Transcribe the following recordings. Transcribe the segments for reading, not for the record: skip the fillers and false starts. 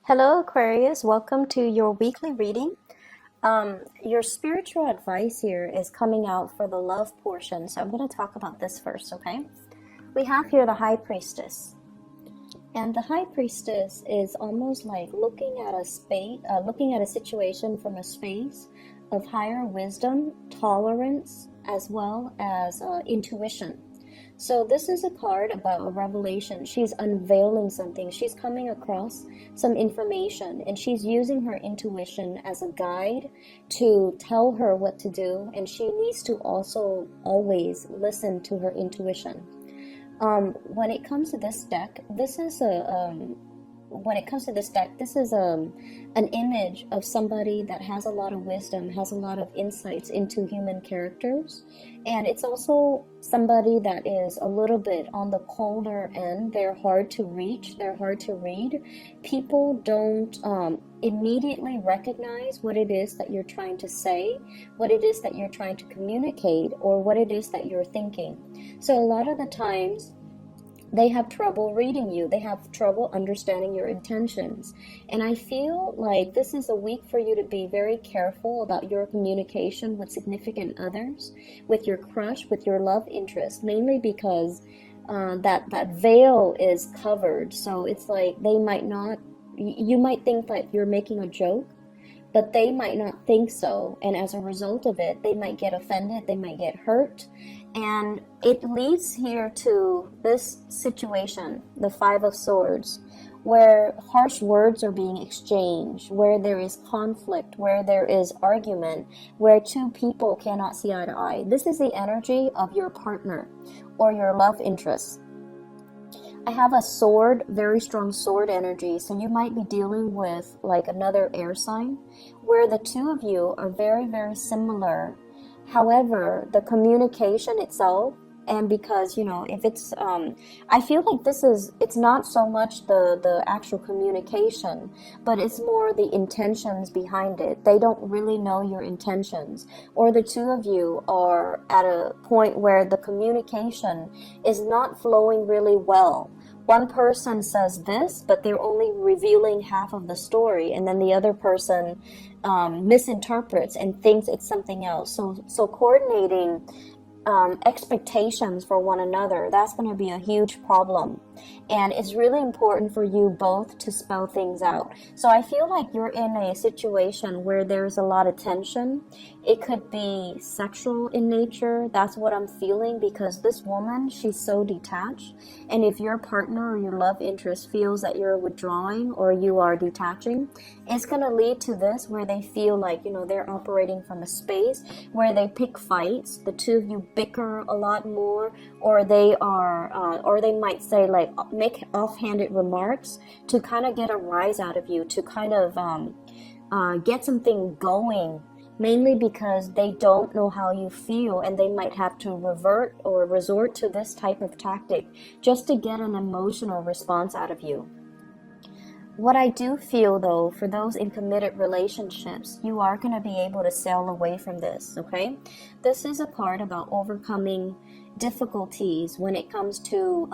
Hello, Aquarius. Welcome to your weekly reading. Your spiritual advice here is coming out for the love portion. So I'm going to talk about this first, okay? We have here the High Priestess. And the High Priestess is almost like looking at a situation from a space of higher wisdom, tolerance, as well as intuition. So this is a card about a revelation. She's unveiling something. She's coming across some information, and she's using her intuition as a guide to tell her what to do, and she needs to also always listen to her intuition. When it comes to this deck, this is an image of somebody that has a lot of wisdom, has a lot of insights into human characters, and it's also somebody that is a little bit on the colder end. They're hard to reach, they're hard to read. People don't immediately recognize what it is that you're trying to say, what it is that you're trying to communicate, or what it is that you're thinking. So a lot of the times they have trouble reading you. They have trouble understanding your intentions. And I feel like this is a week for you to be very careful about your communication with significant others, with your crush, with your love interest, mainly because that veil is covered. So it's like you might think that you're making a joke, but they might not think so. And as a result of it, they might get offended, they might get hurt. And it leads here to this situation, the Five of Swords, where harsh words are being exchanged, where there is conflict, where there is argument, where two people cannot see eye to eye. This is the energy of your partner or your love interest. I have a sword, very strong sword energy, so you might be dealing with like another air sign where the two of you are very, very similar. However, the communication itself, and because, if it's, I feel like it's not so much the actual communication, but it's more the intentions behind it. They don't really know your intentions, or the two of you are at a point where the communication is not flowing really well. One person says this, but they're only revealing half of the story, and then the other person misinterprets and thinks it's something else. So coordinating expectations for one another, that's going to be a huge problem. And it's really important for you both to spell things out. So I feel like you're in a situation where there's a lot of tension. It could be sexual in nature. That's what I'm feeling, because this woman, she's so detached. And if your partner or your love interest feels that you're withdrawing or you are detaching, it's going to lead to this where they feel like, they're operating from a space where they pick fights. The two of you bicker a lot more, or they might say, like, make offhanded remarks to kind of get a rise out of you, to kind of get something going, mainly because they don't know how you feel, and they might have to revert or resort to this type of tactic just to get an emotional response out of you. What I do feel, though, for those in committed relationships, you are going to be able to sail away from this, okay? This is a card about overcoming difficulties when it comes to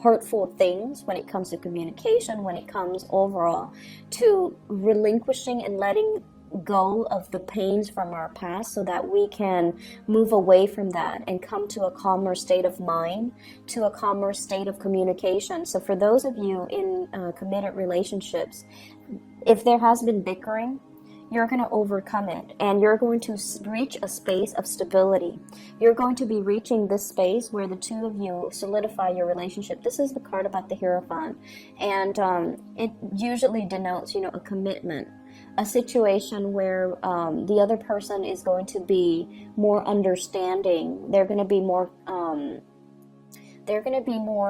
hurtful things, when it comes to communication, when it comes overall to relinquishing and letting go of the pains from our past, so that we can move away from that and come to a calmer state of mind, to a calmer state of communication. So for those of you in committed relationships, if there has been bickering, you're going to overcome it, and you're going to reach a space of stability. You're going to be reaching this space where the two of you solidify your relationship. This is the card about the Hierophant, and it usually denotes, a commitment, a situation where the other person is going to be more understanding. They're going to be more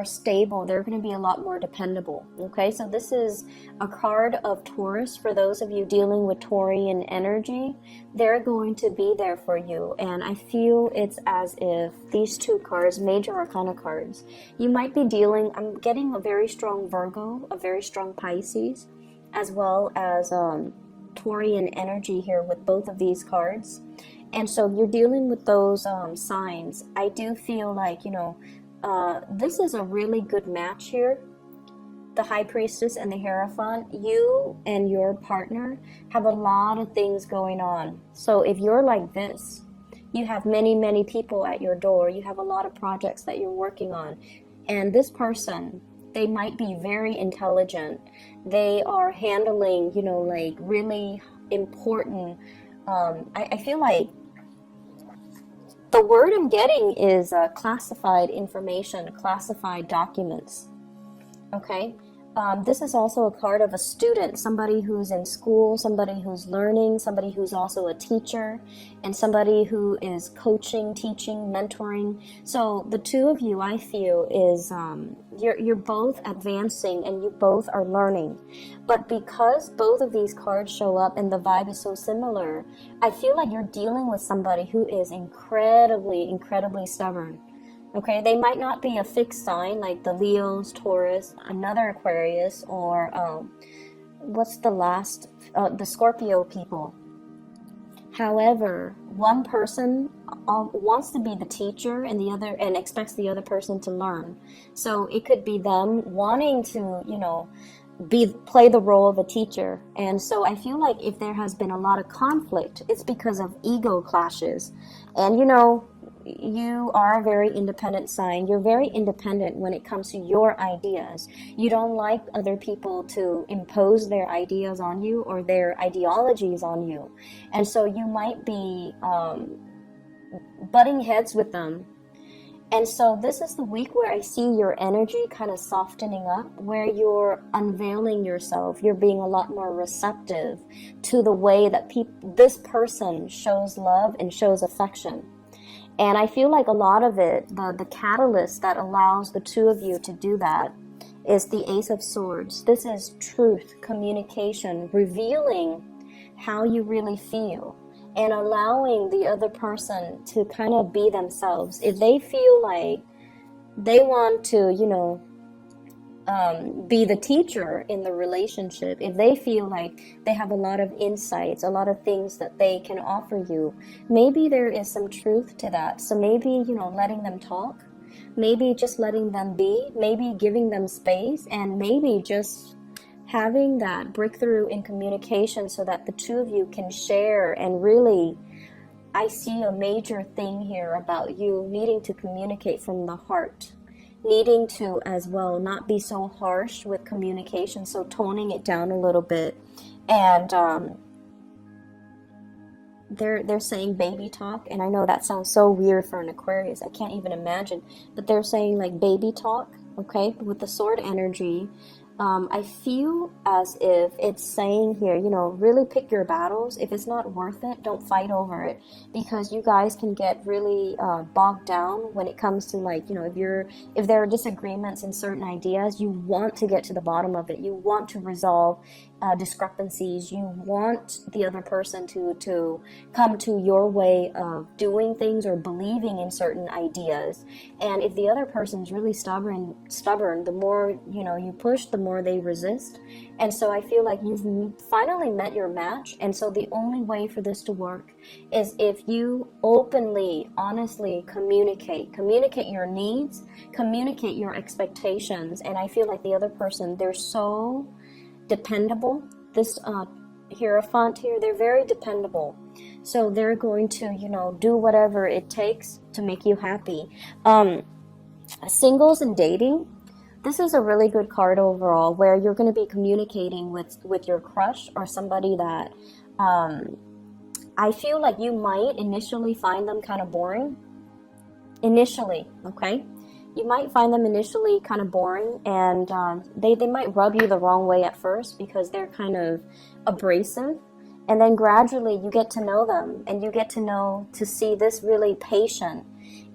stable. They're going to be a lot more dependable. Okay, so this is a card of Taurus. For those of you dealing with Taurian energy, they're going to be there for you. And I feel it's as if these two cards, major arcana cards, you might be dealing, I'm getting a very strong Virgo, a very strong Pisces, as well as Taurian energy here with both of these cards. And so you're dealing with those signs. I do feel like, this is a really good match here. the High Priestess and the Hierophant, you and your partner have a lot of things going on. So if you're like this, you have many, many people at your door. You have a lot of projects that you're working on. And this person, they might be very intelligent. They are handling, you know, like really important, I feel like the word I'm getting is classified information, classified documents. Okay, this is also a card of a student, somebody who's in school, somebody who's learning, somebody who's also a teacher, and somebody who is coaching, teaching, mentoring. So the two of you, I feel, is you're both advancing and you both are learning. But because both of these cards show up and the vibe is so similar, I feel like you're dealing with somebody who is incredibly, incredibly stubborn. Okay, they might not be a fixed sign like the Leos, Taurus, another Aquarius, or what's the last, the Scorpio people. However, one person wants to be the teacher and the other, and expects the other person to learn. So it could be them wanting to, you know, play the role of a teacher. And so I feel like if there has been a lot of conflict, it's because of ego clashes. And you know, you are a very independent sign. You're very independent when it comes to your ideas. You don't like other people to impose their ideas on you or their ideologies on you. And so you might be butting heads with them. And so this is the week where I see your energy kind of softening up, where you're unveiling yourself. You're being a lot more receptive to the way that this person shows love and shows affection. And I feel like a lot of it, the catalyst that allows the two of you to do that is the Ace of Swords. This is truth, communication, revealing how you really feel and allowing the other person to kind of be themselves. If they feel like they want to, you know, be the teacher in the relationship, if they feel like they have a lot of insights, a lot of things that they can offer you, maybe there is some truth to that. So maybe, you know, letting them talk, maybe just letting them be, maybe giving them space, and maybe just having that breakthrough in communication so that the two of you can share. And really, I see a major thing here about you needing to communicate from the heart, needing to as well not be so harsh with communication, so toning it down a little bit. And they're saying baby talk, and I know that sounds so weird for an Aquarius, I can't even imagine, but they're saying like baby talk. Okay, with the sword energy, I feel as if it's saying here, you know, really pick your battles. If it's not worth it, don't fight over it, because you guys can get really bogged down when it comes to, like, you know, if there are disagreements in certain ideas, you want to get to the bottom of it. You want to resolve discrepancies. You want the other person to come to your way of doing things or believing in certain ideas. And if the other person's really stubborn, the more, you know, you push, the more they resist. And so I feel like you've finally met your match. And so the only way for this to work is if you openly, honestly communicate your needs, communicate your expectations. And I feel like the other person, they're so dependable. This Hierophant here, they're very dependable. So they're going to, you know, do whatever it takes to make you happy. Singles and dating, this is a really good card overall, where you're going to be communicating with your crush or somebody that I feel like you might initially find them kind of boring. Initially, okay? You might find them initially kind of boring, and they might rub you the wrong way at first because they're kind of abrasive. And then gradually you get to know them, and you get to see this really patient,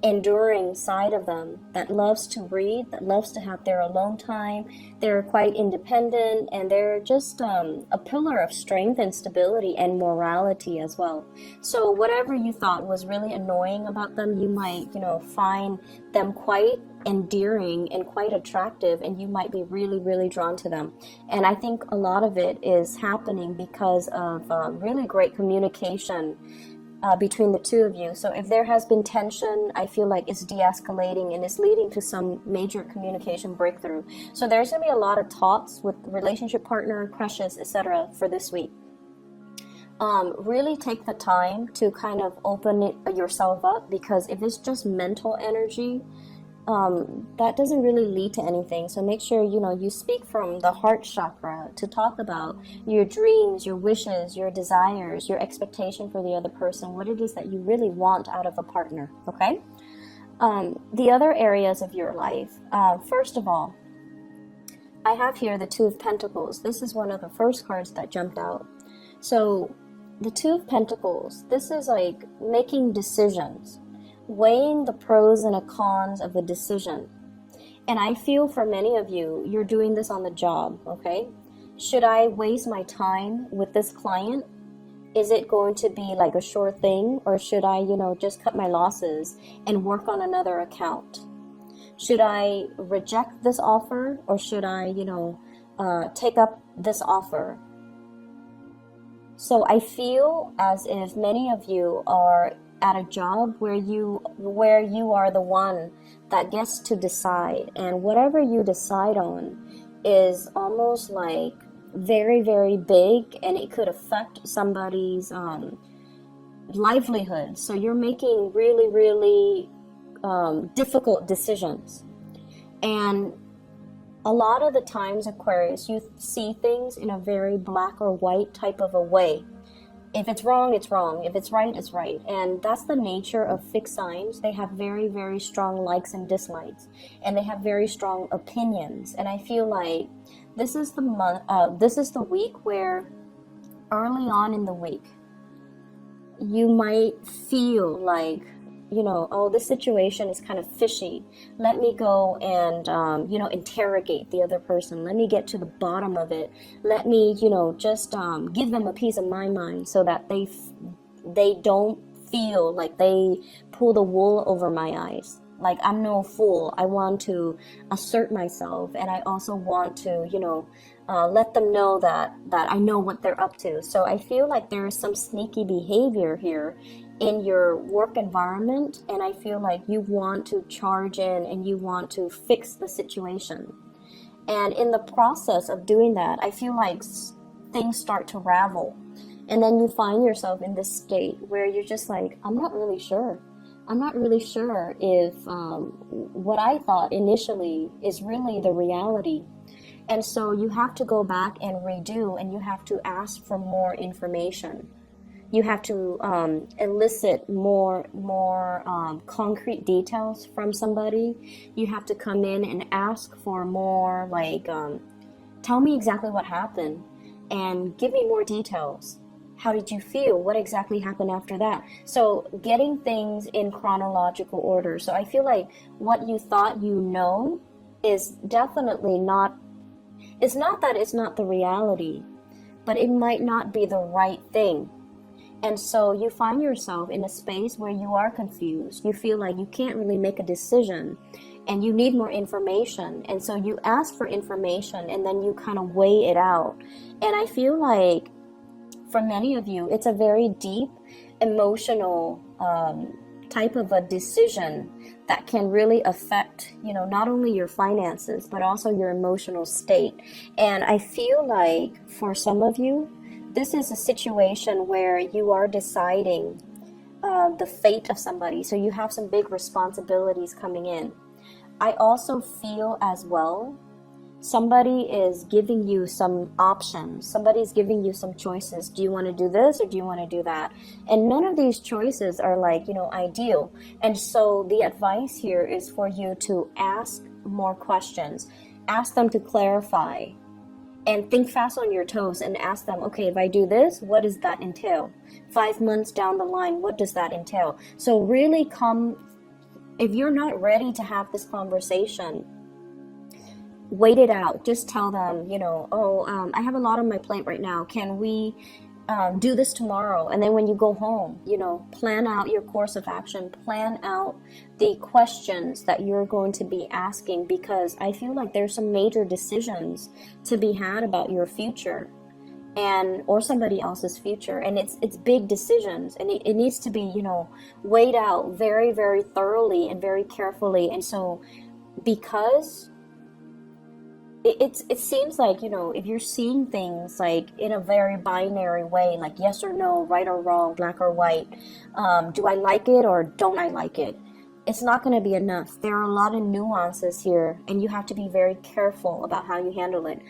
enduring side of them that loves to read, that loves to have their alone time. They're quite independent, and they're just a pillar of strength and stability and morality as well. So whatever you thought was really annoying about them, you might, you know, find them quite endearing and quite attractive, and you might be really, really drawn to them. And I think a lot of it is happening because of really great communication between the two of you. So if there has been tension, I feel like it's de-escalating and it's leading to some major communication breakthrough. So there's going to be a lot of talks with relationship partner, crushes, etc. for this week. Really take the time to kind of open yourself up, because if it's just mental energy, that doesn't really lead to anything. So make sure, you speak from the heart chakra to talk about your dreams, your wishes, your desires, your expectation for the other person, what it is that you really want out of a partner, okay? The other areas of your life, first of all, I have here the Two of Pentacles. This is one of the first cards that jumped out. So the Two of Pentacles, this is like making decisions, weighing the pros and the cons of the decision. And I feel for many of you, you're doing this on the job, okay? Should I waste my time with this client? Is it going to be like a sure thing? Or should I, just cut my losses and work on another account? Should I reject this offer, or should I, take up this offer? So I feel as if many of you are at a job where you are the one that gets to decide, and whatever you decide on is almost like very, very big, and it could affect somebody's livelihood. So you're making really, really difficult decisions. And a lot of the times, Aquarius, you see things in a very black or white type of a way. If it's wrong, it's wrong. If it's right, it's right. And that's the nature of fixed signs. They have very, very strong likes and dislikes, and they have very strong opinions. And I feel like this is the week where early on in the week, you might feel like, oh, this situation is kind of fishy. Let me go and, interrogate the other person. Let me get to the bottom of it. Let me, just give them a piece of my mind so that they don't feel like they pull the wool over my eyes. Like, I'm no fool. I want to assert myself, and I also want to, let them know that I know what they're up to. So I feel like there is some sneaky behavior here in your work environment, and I feel like you want to charge in and you want to fix the situation. And in the process of doing that, I feel like things start to ravel, and then you find yourself in this state where you're just like, I'm not really sure if what I thought initially is really the reality. And so you have to go back and redo, and you have to ask for more information. You have to elicit more concrete details from somebody. You have to come in and ask for more, like, tell me exactly what happened and give me more details. How did you feel? What exactly happened after that? So getting things in chronological order. So I feel like what you thought is definitely not, it's not that it's not the reality, but it might not be the right thing. And so you find yourself in a space where you are confused. You feel like you can't really make a decision, and you need more information. And so you ask for information, and then you kind of weigh it out. And I feel like for many of you, it's a very deep, emotional type of a decision that can really affect, not only your finances, but also your emotional state. And I feel like for some of you, this is a situation where you are deciding the fate of somebody. So you have some big responsibilities coming in. I also feel as well, somebody is giving you some options. Somebody's giving you some choices. Do you want to do this or do you want to do that? And none of these choices are like, ideal. And so the advice here is for you to ask more questions. Ask them to clarify. And think fast on your toes and ask them, okay, if I do this, what does that entail? 5 months down the line, what does that entail? So really if you're not ready to have this conversation, wait it out. Just tell them, I have a lot on my plate right now. Can we do this tomorrow? And then when you go home, plan out your course of action, plan out the questions that you're going to be asking, because I feel like there's some major decisions to be had about your future. and or somebody else's future, and it's big decisions, and it needs to be, you know, weighed out very, very thoroughly and very carefully. And so because it seems like, you know, if you're seeing things like in a very binary way, like yes or no, right or wrong, black or white, do I like it or don't I like it, it's not going to be enough. There are a lot of nuances here, and you have to be very careful about how you handle it.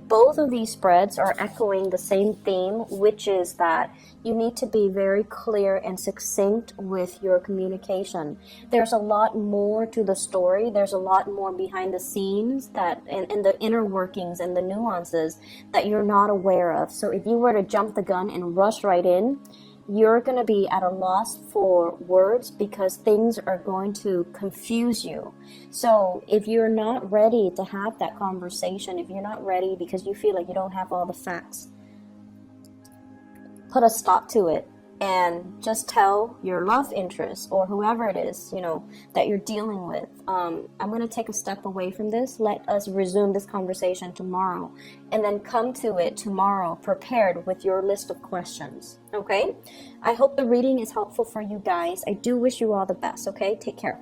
Both of these spreads are echoing the same theme, which is that you need to be very clear and succinct with your communication. There's a lot more to the story. There's a lot more behind the scenes that, and the inner workings and the nuances that you're not aware of. So if you were to jump the gun and rush right in, you're going to be at a loss for words because things are going to confuse you. So if you're not ready to have that conversation, if you're not ready because you feel like you don't have all the facts, put a stop to it and just tell your love interest or whoever it is, you know, that you're dealing with. I'm going to take a step away from this. Let us resume this conversation tomorrow, and then come to it tomorrow prepared with your list of questions. Okay? I hope the reading is helpful for you guys. I do wish you all the best. Okay? Take care.